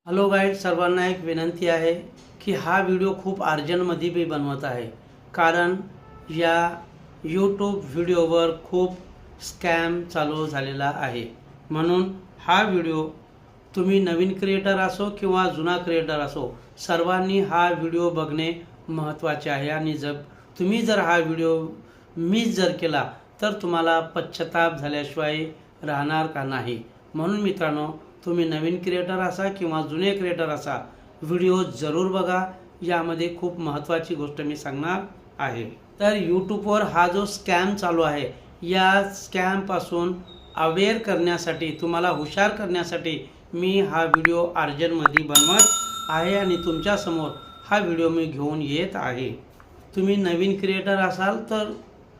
Hello guide, सर्वांना एक विनंती आहे की हा व्हिडिओ खूप अर्जंटमध्ये मी बनवत आहे, कारण या यूट्यूब व्हिडिओवर खूप स्कॅम चालू झालेला आहे. म्हणून हा व्हिडिओ तुम्ही नवीन क्रिएटर असो किंवा जुना क्रिएटर असो, सर्वांनी हा व्हिडिओ बघणे महत्त्वाचे आहे. आणि तुम्ही जर हा व्हिडिओ मिस जर केला तर तुम्हाला पश्चाताप झाल्याशिवाय राहणार का नाही. म्हणून मित्रांनो, तुम्ही नवीन क्रिएटर असा किंवा जुने क्रिएटर असा, व्हिडिओ जरूर बघा. यामध्ये खूप महत्त्वाची गोष्ट मी सांगणार आहे. तर यूट्यूबवर हा जो स्कॅम चालू आहे, या स्कॅमपासून अवेअर करण्यासाठी, तुम्हाला हुशार करण्यासाठी मी हा व्हिडिओ अर्जंटमध्ये बनवत आहे आणि तुमच्यासमोर हा व्हिडिओ मी घेऊन येत आहे. तुम्ही नवीन क्रिएटर असाल तर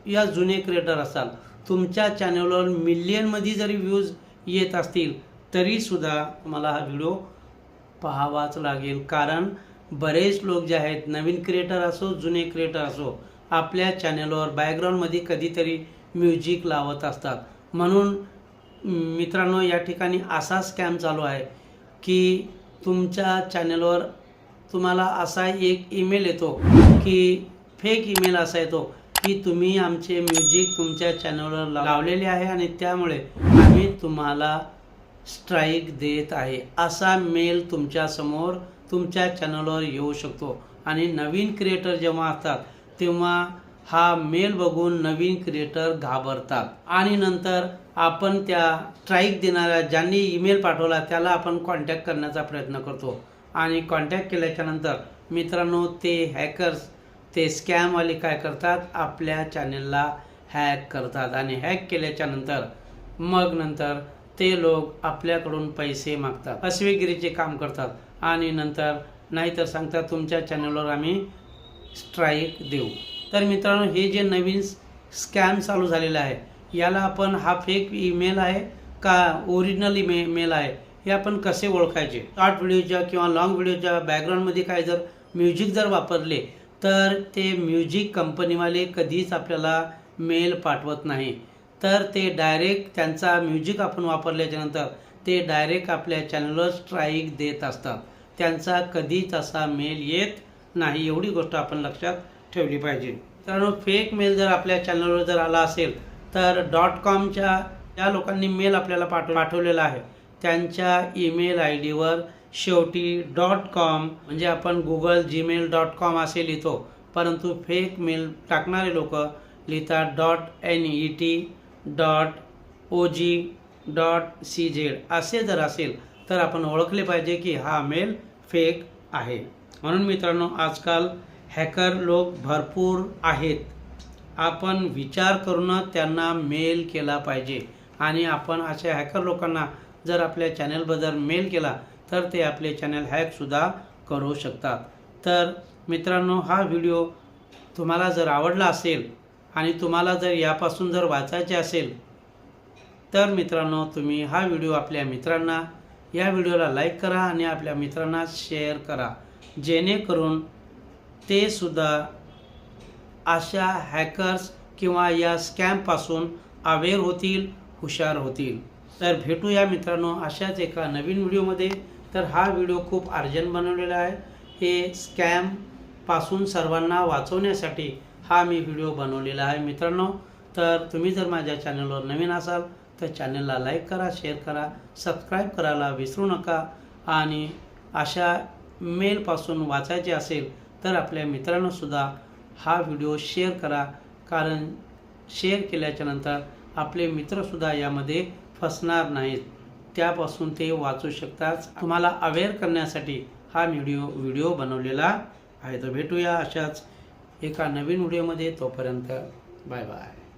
या जुने क्रिएटर असाल, तुमच्या चॅनलवर मिलियनमध्ये जरी व्ह्यूज येत असतील तरीसुद्धा तुम्हाला हा व्हिडिओ पाहावाच लागेल. कारण बरेच लोक जे आहेत, नवीन क्रिएटर असो जुने क्रिएटर असो, आपल्या चॅनलवर बॅकग्राऊंडमध्ये कधीतरी म्युझिक लावत असतात. म्हणून मित्रांनो, या ठिकाणी असा स्कॅम चालू आहे की तुमच्या चॅनलवर तुम्हाला असा एक ईमेल येतो, की फेक ईमेल असा येतो की तुम्ही आमचे म्युझिक तुमच्या चॅनलवर लावलेले आहे आणि त्यामुळे आम्ही तुम्हाला स्ट्राईक देत आहे. असा मेल तुमच्यासमोर तुमच्या चॅनलवर येऊ शकतो. आणि नवीन क्रिएटर जेव्हा असतात तेव्हा हा मेल बघून नवीन क्रिएटर घाबरतात आणि नंतर आपण त्या स्ट्राईक देणाऱ्या ज्यांनी ईमेल पाठवला त्याला आपण कॉन्टॅक्ट करण्याचा प्रयत्न करतो. आणि कॉन्टॅक्ट केल्याच्या नंतर मित्रांनो, ते हॅकर्स, ते स्कॅमवाले काय करतात, आपल्या चॅनलला हॅक करतात. आणि हॅक केल्याच्या नंतर नंतर ते लोक आपल्याकडून पैसे मागतात, फसवेगिरीचे काम करतात. आणि नंतर नाहीतर सांगतात तुमच्या चॅनलवर आम्ही स्ट्राईक देऊ. तर मित्रांनो, हे जे नवीन स्कॅम चालू झालेला आहे, याला आपण हा फेक ईमेल आहे का ओरिजिनल ईमेल आहे हे आपण कसे ओळखायचे. शॉर्ट व्हिडिओच्या किंवा लॉंग व्हिडिओच्या बॅकग्राऊंडमध्ये काय जर म्युझिक जर वापरले तर ते म्युझिक कंपनीवाले कधीच आपल्याला मेल पाठवत नाही. तर ते डायरेक्ट त्यांचा म्युझिक आपण वापरल्याच्यानंतर ते डायरेक्ट आपल्या चॅनलवर स्ट्राईक देत असतात. त्यांचा कधीच असा मेल येत नाही. एवढी गोष्ट आपण लक्षात ठेवली पाहिजे. कारण फेक मेल जर आपल्या चॅनलवर जर आला असेल तर .comच्या ज्या लोकांनी मेल आपल्याला पाठवलेला आहे त्यांच्या ईमेल आय डीवर शेवटी .com म्हणजे आपण गुगल gmail.com असे लिहितो, परंतु फेक मेल टाकणारे लोक लिहितात .net.og.cz असे जर असेल तर आपण ओळखले पाहिजे की हा मेल फेक आहे. म्हणून मित्रांनो, आजकाल हॅकर लोक भरपूर आहेत. आपण विचार करून त्यांना मेल केला पाहिजे. आणि आपण अशा हॅकर लोकांना जर आपल्या चॅनलबद्दल मेल केला तर ते आपले चॅनल हॅकसुद्धा करू शकतात. तर मित्रांनो, हा व्हिडिओ तुम्हाला जर आवडला असेल आणि तुम्हाला जर यापासून जर वाचायचे असेल तर मित्रांनो, तुम्ही हा व्हिडिओ आपल्या मित्रांना, या व्हिडिओला लाईक करा आणि आपल्या मित्रांना शेअर करा, जेणेकरून ते सुद्धा अशा हॅकर्स किंवा या स्कॅमपासून अवेअर होतील, हुशार होतील. तर भेटूया मित्रांनो अशाच एका नवीन व्हिडिओमध्ये. तर हा व्हिडिओ खूप अर्जंट बनवलेला आहे. हे स्कॅमपासून सर्वांना वाचवण्यासाठी हा मी व्हिडिओ बनवलेला आहे मित्रांनो. तर तुम्ही जर माझ्या चॅनलवर नवीन असाल तर चॅनलला लाईक करा, शेअर करा, सबस्क्राईब करायला विसरू नका. आणि अशा मेलपासून वाचायचे असेल तर आपल्या मित्रांनासुद्धा हा व्हिडिओ शेअर करा. कारण शेअर केल्याच्यानंतर आपले मित्रसुद्धा यामध्ये फसणार नाहीत, त्यापासून ते वाचू शकतात. तुम्हाला अवेअर करण्यासाठी हा व्हिडिओ बनवलेला आहे. तर भेटूया अशाच एका नवीन व्हिडिओमध्ये. तोपर्यंत बाय बाय.